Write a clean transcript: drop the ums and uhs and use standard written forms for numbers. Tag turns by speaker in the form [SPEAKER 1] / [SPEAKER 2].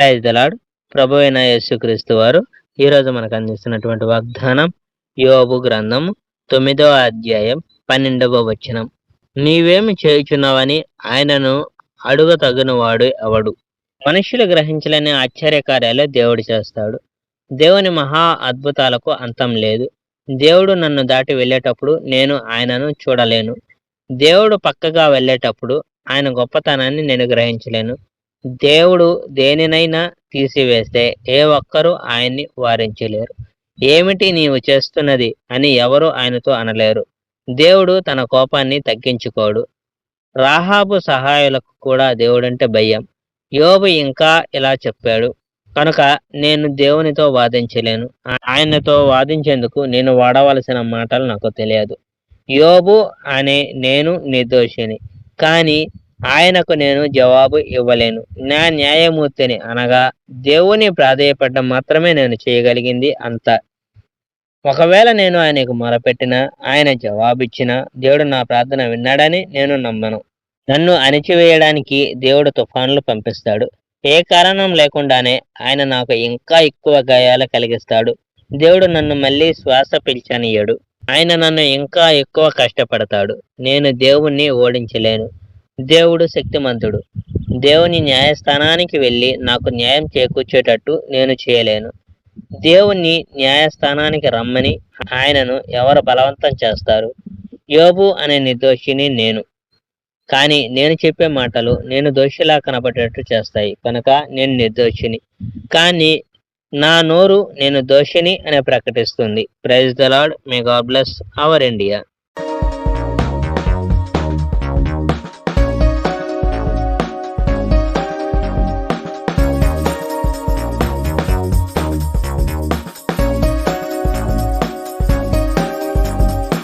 [SPEAKER 1] Praise the lord. ప్రభువైన యేసుక్రీస్తు వారు ఈరోజు మనకు అందిస్తున్నటువంటి వాగ్దానం యోబు గ్రంథం 9వ అధ్యాయం 12వ వచనం. నీవేమి చేయుచున్నావని ఆయనను అడుగతగునవాడు ఎవడు? మనుష్యులు గ్రహించలేని ఆశ్చర్యకార్యాలే దేవుడు చేస్తాడు. దేవుని మహా అద్భుతాలకు అంతం లేదు. దేవుడు నన్ను దాటి వెళ్ళేటప్పుడు నేను ఆయనను చూడలేను. దేవుడు పక్కగా వెళ్ళేటప్పుడు ఆయన గొప్పతనాన్ని నేను గ్రహించలేను. దేవుడు దేనినైనా తీసివేస్తే ఏ ఒక్కరూ ఆయన్ని వారించలేరు. ఏమిటి నీవు చేస్తున్నది అని ఎవరు ఆయనతో అనలేరు. దేవుడు తన కోపాన్ని తగ్గించుకోడు. రాహాబు సహాయులకు కూడా దేవుడంటే భయం. యోబు ఇంకా ఇలా చెప్పాడు, కనుక నేను దేవునితో వాదించలేను. ఆయనతో వాదించేందుకు నేను వాడవలసిన మాటలు నాకు తెలియదు. యోబు అనే నేను నిర్దోషిని, కానీ ఆయనకు నేను జవాబు ఇవ్వలేను. నా న్యాయమూర్తిని అనగా దేవుని ప్రాధేయపడడం మాత్రమే నేను చేయగలిగింది అంతా. ఒకవేళ నేను ఆయనకు మొరపెట్టినా, ఆయన జవాబిచ్చినా దేవుడు నా ప్రార్థన విన్నాడని నేను నమ్మను. నన్ను అణిచివేయడానికి దేవుడు తుఫానులు పంపిస్తాడు. ఏ కారణం లేకుండానే ఆయన నాకు ఇంకా ఎక్కువ గాయాలు కలిగిస్తాడు. దేవుడు నన్ను మళ్ళీ శ్వాస పీల్చనీయడు. ఆయన నన్ను ఇంకా ఎక్కువ కష్టపడతాడు. నేను దేవుణ్ణి ఓడించలేను. దేవుడు శక్తిమంతుడు. దేవుని న్యాయస్థానానికి వెళ్ళి నాకు న్యాయం చేకూర్చేటట్టు నేను చేయలేను. దేవుణ్ణి న్యాయస్థానానికి రమ్మని ఆయనను ఎవరు బలవంతం చేస్తారు? యోబు అనే నిర్దోషిని నేను, కానీ నేను చెప్పే మాటలు నేను దోషిలా కనబడేటట్టు చేస్తాయి కనుక నేను నిర్దోషిని. కానీ నా నోరు నేను దోషిని అని ప్రకటిస్తుంది. Praise the Lord. May God bless our India.